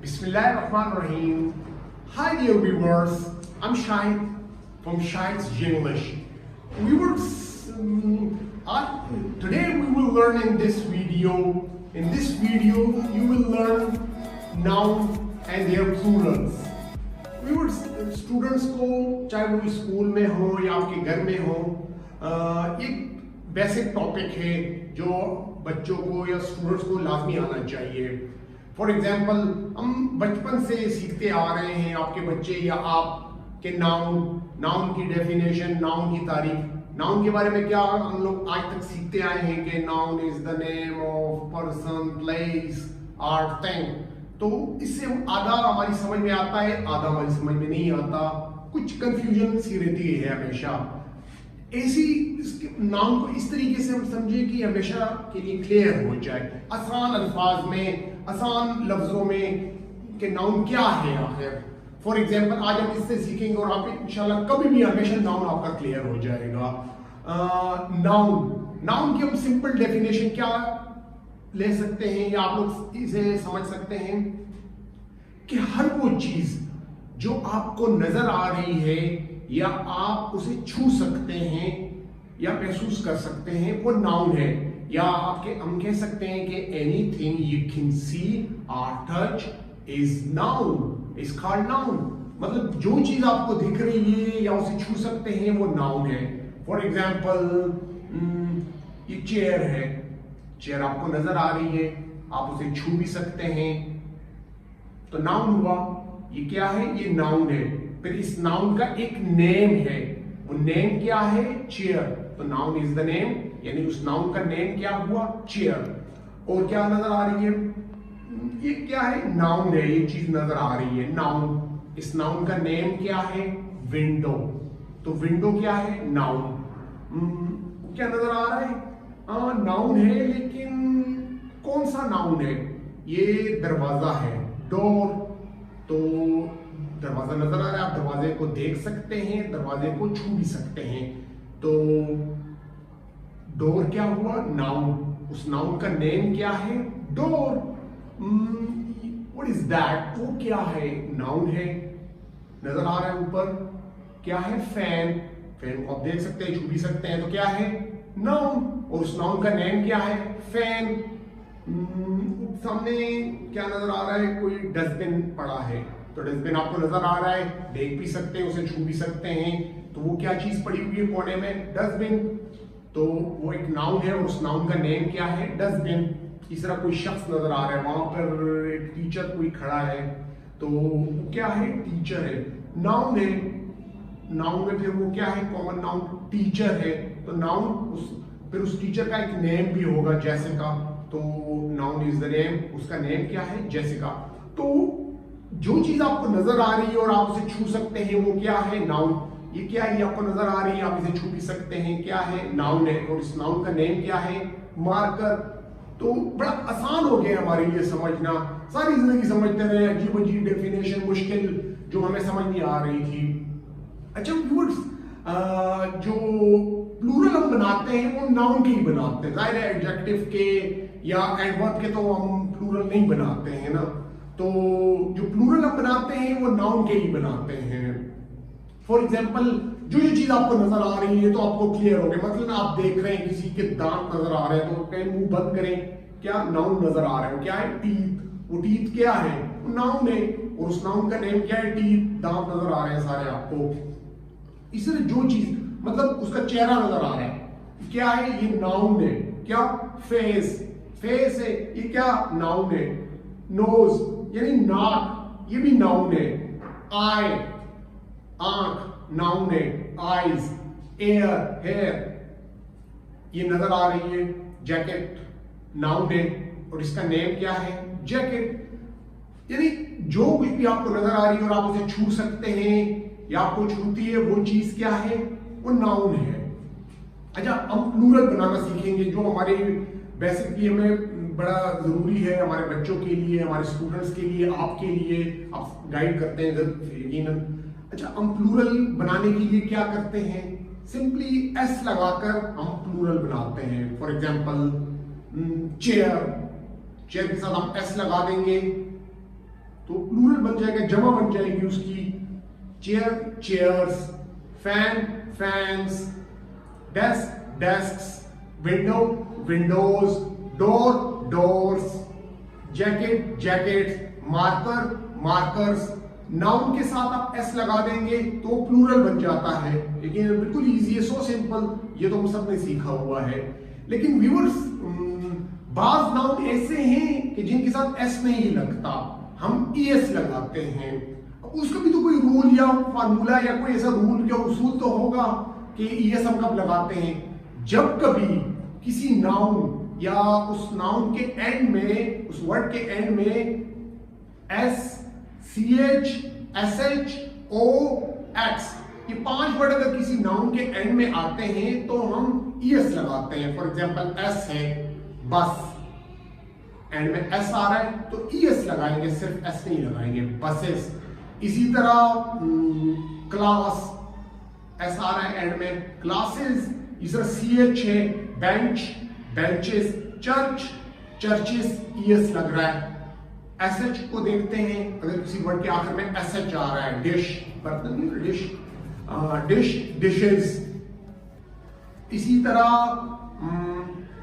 Bismillahirrahmanirrahim. Hi dear viewers, I'm Shahid from Shahid's English. Viewers, today we will learn in this video. In this video, you will learn noun and their plurals. Viewers, students को चाहे वो school में हो या आपके घर में हो, एक बेसिक टॉपिक है जो बच्चों को या स्टूडेंट्स को लाजमी आना चाहिए. फॉर एग्जाम्पल, हम बचपन से सीखते आ रहे हैं, आपके बच्चे या आप के नाउन की डेफिनेशन, नाउन की तारीफ. नाउन के बारे में क्या हम लोग आज तक सीखते आए हैं कि noun is the name of person, place और थिंग. तो इससे आधा हमारी समझ में आता है, आधा हमारी समझ में नहीं आता, कुछ कंफ्यूजन सी रहती है हमेशा. ऐसी नाउन को इस तरीके से हम समझे कि हमेशा के लिए क्लियर हो जाए, आसान अल्फाज में, आसान लफ्जों में कि नाउन क्या है आखिर. फॉर एग्जाम्पल, आज हम इससे सीखेंगे और आप इंशाल्लाह कभी भी हमेशा नाउन आपका क्लियर हो जाएगा. नाउन की हम सिंपल डेफिनेशन क्या ले सकते हैं या आप लोग इसे समझ सकते हैं कि हर वो चीज जो आपको नजर आ रही है या आप उसे छू सकते हैं या महसूस कर सकते हैं, वो नाउन है. या हम कह सकते हैं कि एनीथिंग यू कैन सी और touch is noun, is called noun. मतलब जो चीज आपको दिख रही है या उसे छू सकते हैं वो नाउन है. फॉर एग्जाम्पल, ये चेयर है, चेयर आपको नजर आ रही है, आप उसे छू भी सकते हैं, तो नाउन हुआ. ये क्या है? ये नाउन है. फिर इस नाउन का एक नेम है, वो नेम क्या है? चेयर. तो नाउन इज द नेम, यानी उस नाउन का नेम क्या हुआ? चेयर. और क्या नजर आ रही है? ये क्या है? नाउन है, ये चीज नजर आ रही है, नाउन. इस नाउन का नेम क्या है? विंडो. तो विंडो क्या है? नाउन. क्या नजर आ रहा है? नाउन है, लेकिन कौन सा नाउन है? ये दरवाजा है, डोर. तो दरवाजा नजर आ रहा है, आप दरवाजे को देख सकते हैं, दरवाजे को छू भी सकते हैं. तो डोर क्या हुआ? नाउन. उस नाउन का नेम क्या है? डोर. What is that? वो क्या है? नाउन है, नजर आ रहा है ऊपर. क्या है? फैन. फैन को आप देख सकते हैं, छू भी सकते हैं, तो क्या है? नाउन. और उस नाउन का नेम क्या है? फैन. सामने क्या नजर आ रहा है? कोई डस्टबिन पड़ा है, तो डस्टबिन आपको नजर आ रहा है, देख भी सकते हैं, उसे छू भी सकते हैं, तो वो क्या चीज पड़ी हुई है कोने में? डस्टबिन. तो वो एक नाउन है और उस नाउन का नेम क्या है? डस्टबिन. तीसरा कोई शख्स नजर आ रहा है, वहां पर एक टीचर कोई खड़ा है, तो वो क्या है? टीचर है, नाउन है. नाउन में फिर वो क्या है? कॉमन नाउन टीचर है. तो नाउन फिर उस टीचर का एक नेम भी होगा, जैसिका. तो नाउन इज द नेम, उसका नेम क्या है? जैसिका. तो जो चीज आपको नजर आ रही है और आप उसे छू सकते हैं, वो क्या है? नाउन. ये क्या है? ये आपको नजर आ रही है, आप इसे छू भी सकते हैं, क्या है? नाउन है. और इस नाउन का नेम क्या है? मार्कर. तो बड़ा आसान हो गया हमारे लिए समझना. सारी जिंदगी समझते रहे, अजीब अजीब डेफिनेशन, मुश्किल जो हमें समझ नहीं आ रही थी. अच्छा व्यूअर्स, जो प्लूरल हम बनाते हैं वो नाउन के ही बनाते हैं. जाहिर है एडजेक्टिव के या एडवर्ब के तो हम प्लूरल नहीं बनाते हैं ना. तो जो प्लूरल हम बनाते हैं वो नाउन के ही बनाते हैं. फॉर एग्जाम्पल, जो ये चीज आपको नजर आ रही है तो आपको क्लियर हो गया. मतलब आप देख रहे हैं किसी के दांत नजर आ रहे हैं, तो कहीं मुंह बंद करें, क्या? नाउन नजर आ रहे हैं. क्या है? टीथ. वो टीथ क्या है? वो नाउन है. और उस नाउन का नेम क्या है? टीथ. दांत नजर आ रहे हैं सारे आपको. इसलिए जो चीज, मतलब उसका चेहरा नजर आ रहा है, क्या है? ये नाउन है. क्या? फेस. फेस है, ये क्या? नाउन है. नोज यानी नाक, ये भी नाउन है. आई, आंख, नाउन है. आईज. एयर, हेयर, ये नजर आ रही है. जैकेट, नाउन है और इसका नेम क्या है? जैकेट. यानी जो कुछ भी आपको नजर आ रही है और आप उसे छू सकते हैं या आपको छूती है, वो चीज क्या है? वो नाउन है. अच्छा, हम प्लूरल बनाना सीखेंगे, जो हमारे बेसिकली हमें बड़ा जरूरी है, हमारे बच्चों के लिए, हमारे स्टूडेंट्स के लिए, आपके लिए. आप गाइड करते हैं यकीनन. अच्छा, हम प्लूरल बनाने के लिए क्या करते हैं? सिंपली एस लगाकर हम प्लूरल बनाते हैं. For example, chair. चेयर के साथ हम एस लगा देंगे तो प्लूरल बन जाएगा, जमा बन जाएगी उसकी। Chair chairs, fan fans, desk desks, window Windows, door doors, jacket jackets, marker markers. Noun के साथ आप एस लगा देंगे तो प्लूरल बन जाता है। लेकिन बिल्कुल इजी है, सो सिंपल, ये तो हम सब ने सीखा हुआ है। लेकिन व्यूअर्स, बाज नाउन ऐसे हैं कि जिनके साथ एस नहीं लगता, हम ईएस लगाते हैं। उसका भी तो कोई रूल या फार्मूला या कोई ऐसा रूल या उसूल तो होगा कि ईएस हम कब लगाते हैं। जब कभी किसी नाउन या उस नाउन के एंड में, उस वर्ड के एंड में S, C H, S H, O, X, ये 5 वर्ड अगर किसी नाउन के एंड में आते हैं तो हम ईएस लगाते हैं। फॉर एग्जांपल एस है बस, एंड में एस आ रहा है तो ईएस लगाएंगे, सिर्फ एस नहीं लगाएंगे, बसेस। इसी तरह क्लास, एस आ रहा है एंड में, क्लासेस। इस तरह सी एच है bench, benches, church, churches, ES लग रहा है। एस एच को देखते हैं, अगर किसी वर्ड के आखिर में एस एच आ रहा है, डिश, बर्तन नहीं, डिश, डिश, डिशेस। इसी तरह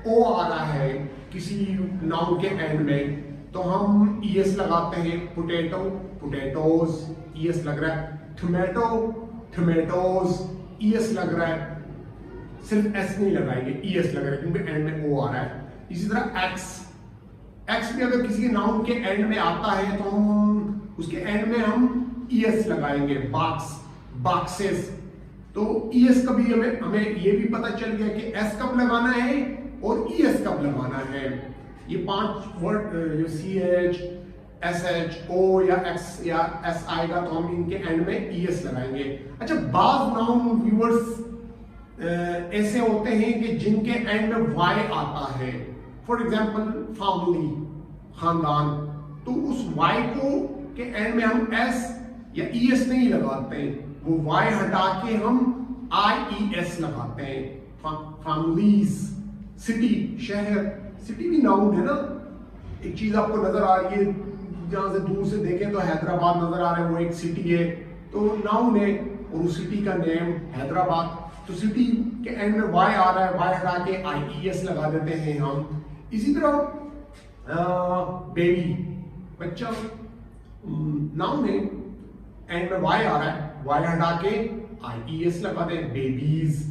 ओ आ रहा है किसी नाउन के एंड में तो हम ईएस लगाते हैं। पोटैटो, पोटैटोज, ईएस लग रहा है। टोमेटो, टोमेटोज, ईएस लग रहा है, सिर्फ एस नहीं लगाएंगे, ईएस लग रहा है क्योंकि एंड में ओ आ रहा है। इसी तरह एक्स, एक्स भी अगर किसी नाउन के एंड में आता है तो हम उसके एंड में हम ईएस लगाएंगे। बॉक्स, बॉक्सेस, तो ईएस का भी हमें ये भी पता चल गया कि एस कब लगाना है और ईएस कब लगाना है। ये 5 वर्ड जो सी एच, एस एच, ओ या एक्स या एस आएगा तो हम इनके एंड में ईएस लगाएंगे। अच्छा, बाज नाउन व्यूअर्स ऐसे होते हैं कि जिनके एंड में वाई आता है। फॉर एग्जाम्पल फैमिली, खानदान, तो उस वाई को के एंड में हम एस या ईएस नहीं लगाते, वो वाई हटा के हम आईईएस लगाते हैं। फैमिलीज, सिटी, शहर, सिटी भी नाउन है ना। एक चीज आपको नजर आ रही है, जहां से दूर से देखें तो हैदराबाद नजर आ रहा है, वो एक सिटी है तो नाउन है, और उस सिटी का नेम हैदराबाद। तो सिटी के एंड में वाई आ रहा है, वाई हटा के आईईएस लगा देते हैं हम। इसी तरह बेबी, बच्चा, नाउन है, एंड में वाई आ रहा है, वाई हटा के आईईएस लगा दें। Babies,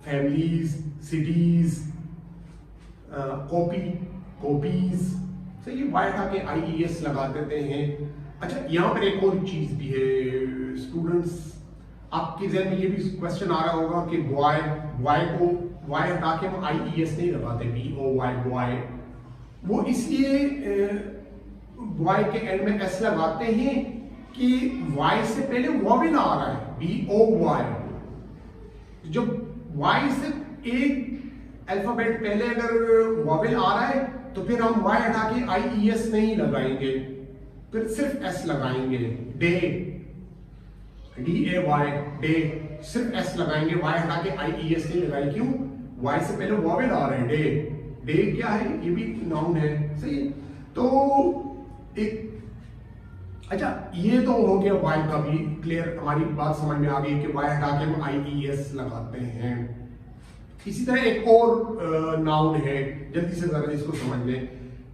families, cities, copy, copies, सही है, वाई हटा के आईईएस लगा देते हैं। अच्छा, यहां पर एक और चीज भी है स्टूडेंट्स, आपके जहन में ये भी क्वेश्चन आ रहा होगा कि बॉय, बॉय को वाई हटा के हम आईईएस नहीं लगाते, बी ओ वाई, बॉय। वो इसलिए बॉय के एंड में एस लगाते हैं कि वाई से पहले वॉवेल आ रहा है, बी ओ वाई। जब वाई से एक अल्फाबेट पहले अगर वॉवेल आ रहा है तो फिर हम वाई हटा के आईईएस नहीं लगाएंगे, फिर सिर्फ एस लगाएंगे। Day, D A Y, day, सिर्फ एस लगाएंगे, वाई हटा के आईईएस नहीं लगाएंगे। क्यों? वाई से पहले वॉवेल आ रहे हैं, डे। डे क्या है? ये भी नाउन है, सही है। तो एक, अच्छा, ये तो हो गया वाई का भी क्लियर, हमारी बात समझ में आ गई कि वाई हटा के हम आईईएस लगाते हैं। इसी तरह एक और नाउन है, जल्दी से जरा इसको समझ लें।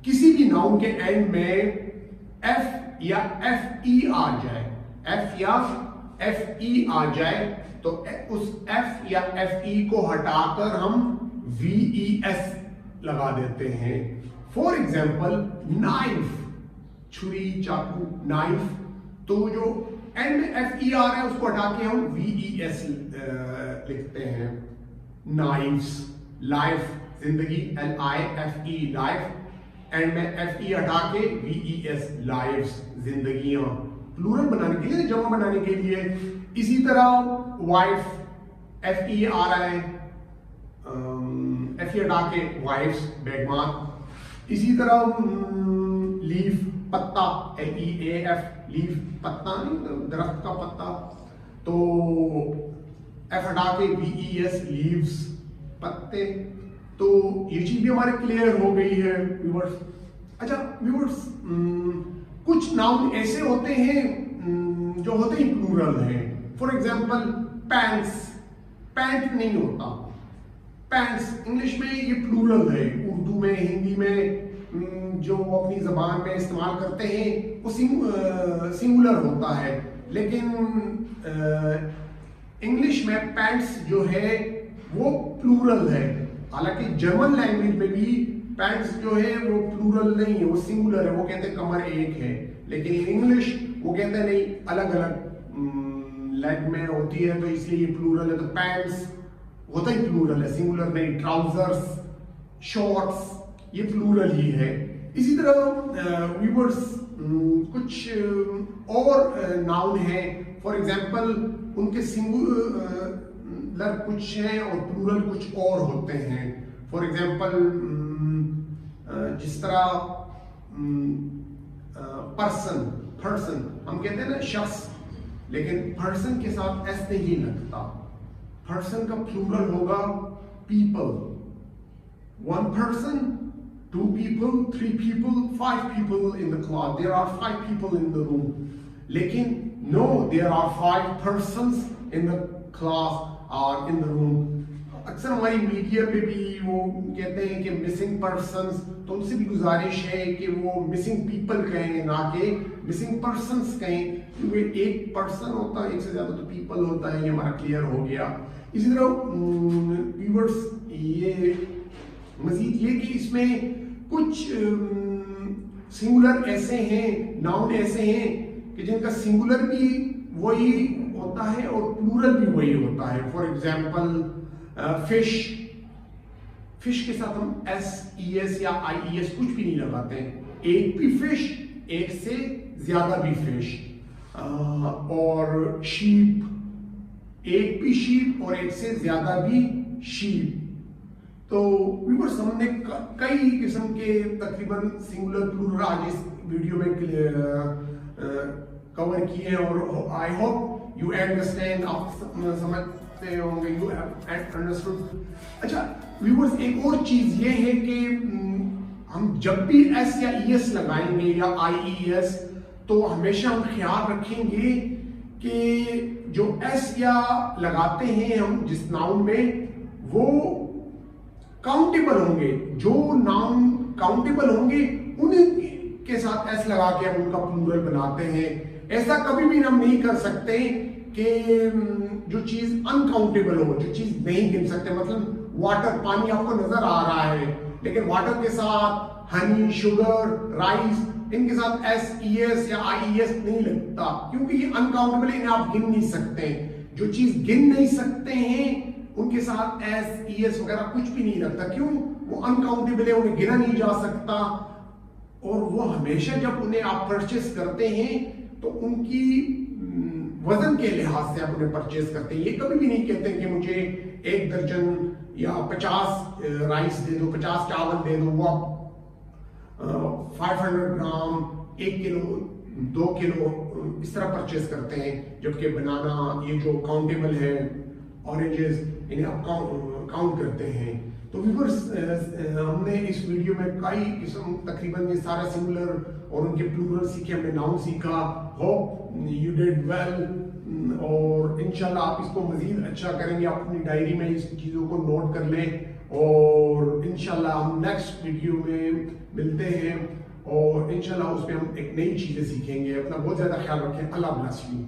किसी भी नाउन के एंड में एफ या एफ ई आ जाए, एफ या एफ ई आ जाए तो उस एफ या एफ ई को हटाकर हम वी ई एस लगा देते हैं। फॉर एग्जाम्पल नाइफ, छुरी, चाकू, नाइफ, तो जो एंड में एफ ई आ रहा है उसको हटा के हम वी ई एस लिखते हैं। नाइफ्स, लाइफ, जिंदगी, L I F E, life, and में एफ ई हटा के वी ई एस, लाइव्स, जिंदगियां, प्लूरल बनाने के लिए, जमा बनाने के लिए। इसी तरह वाइफ, एफ ई आ रहा है, एफ ई हटा के वाइफ्स, बेगमान। इसी तरह लीफ, पत्ता, L E A F, leaf, पत्ता नहीं, दरख्त का पत्ता, तो एफ हटा के वी ई एस, लीव्स, पत्ते। तो ये चीज भी हमारे क्लियर हो गई है व्यूअर्स। अच्छा व्यूअर्स, कुछ नाउन ऐसे होते हैं जो होते ही प्लूरल हैं। फॉर एग्जाम्पल पैंट्स, पैंट नहीं होता, पैंट्स इंग्लिश में ये प्लूरल है। उर्दू में, हिंदी में जो अपनी जबान में इस्तेमाल करते हैं वो सिंगुलर होता है, लेकिन इंग्लिश में पैंट्स जो है वो प्लूरल है। हालांकि जर्मन लैंग्वेज में भी पैंट्स जो है वो प्लूरल नहीं है, वो सिंगुलर है, वो कहते हैं कमर एक है। लेकिन इन इंग्लिश वो कहते हैं नहीं, अलग अलग लेग में होती है, तो इसलिए ये प्लूरल है। तो पैंट्स होता ही प्लूरल है, सिंगुलर नहीं। ट्राउजर्स, शॉर्ट्स, ये प्लूरल ही है। इसी तरह व्यूअर्स कुछ और नाउन है, फॉर एग्जाम्पल उनके सिंगुलर कुछ हैं और प्लूरल कुछ और होते हैं। फॉर एग्जाम्पल जिस तरह पर्सन, पर्सन हम कहते हैं ना शख्स, लेकिन पर्सन के साथ एस नहीं लगता। पर्सन का प्लूरल होगा people. One person, two people, three people, 5 people in the class. There are 5 people in the room. लेकिन no, there are 5 persons in the class or in the room. अक्सर हमारी media पे भी वो कहते हैं कि मिसिंग पर्सन्स, तो उनसे भी गुजारिश है कि वो मिसिंग पीपल कहें, ना कि मिसिंग पर्सन्स कहें, क्योंकि एक पर्सन होता है, एक से ज्यादा तो पीपल होता है। ये हमारा क्लियर हो गया। इसी तरह व्यूअर्स ये मजीद ये कि इसमें कुछ सिंगुलर ऐसे हैं, नाउन ऐसे हैं कि जिनका सिंगुलर भी वही होता है और प्लूरल भी वही होता है। फॉर एग्जाम्पल फिश, फिश के साथ हम SES या IES कुछ भी नहीं लगाते हैं। एक भी फिश, एक से ज्यादा भी फिश। और शीप, एक भी शीप और एक से ज्यादा भी शीप। तो व्यूअर्स हमने कई किस्म के तकरीबन सिंगुलर प्लूरल आज इस वीडियो में कवर किए हैं, और आई होप यू अंडरस्टैंड, आप समझते होंगे, यू हैव अंडरस्टूड। अच्छा व्यूअर्स एक और चीज ये है कि हम जब भी S या ES लगाएंगे या IES, तो हमेशा हम ख्याल रखेंगे कि जो S या लगाते हैं हम जिस नाउन में, वो काउंटेबल होंगे। जो नाउन काउंटेबल होंगे उनके साथ S लगा के हम उनका प्लूरल बनाते हैं। ऐसा कभी भी हम नहीं कर सकते कि जो चीज अनकाउंटेबल हो, जो चीज नहीं गिन सकते। मतलब वाटर, पानी आपको नजर आ रहा है, लेकिन वाटर के साथ हनी, शुगर, राइस, इनके साथ SES या IES नहीं लगता, क्योंकि ये अनकाउंटेबल है, इन्हें आप गिन नहीं सकते। जो चीज गिन नहीं सकते हैं उनके साथ SES वगैरह कुछ भी नहीं लगता। क्यों? वो अनकाउंटेबल है, उन्हें गिना नहीं जा सकता। और वो हमेशा जब उन्हें आप परचेस करते हैं तो उनकी वजन के लिहाज से आप उन्हें परचेस करते हैं। ये कभी भी नहीं कहते कि मुझे 1 दर्जन या 50 राइस दे दो, 50 चावल दे दो। वो आप 500 ग्राम, 1 किलो, 2 किलो इस तरह परचेस करते हैं। जबकि बनाना, ये जो काउंटेबल है, ऑरेंजेस, इन्हें आप काउंट करते हैं। तो व्यूअर्स हमने इस वीडियो में कई किस्म, तकरीबन ये सारा सिंगुलर और उनके प्लूरल सीखे, हमने नाउन सीखा। होप यू डिड वेल, और इंशाल्लाह आप इसको मजीद अच्छा करेंगे। आप अपनी डायरी में इस चीज़ों को नोट कर लें, और इंशाल्लाह हम नेक्स्ट वीडियो में मिलते हैं, और इंशाल्लाह उसमें हम एक नई चीज़ें सीखेंगे। अपना बहुत ज़्यादा ख्याल रखें। अल्लाह ब्लेस यू।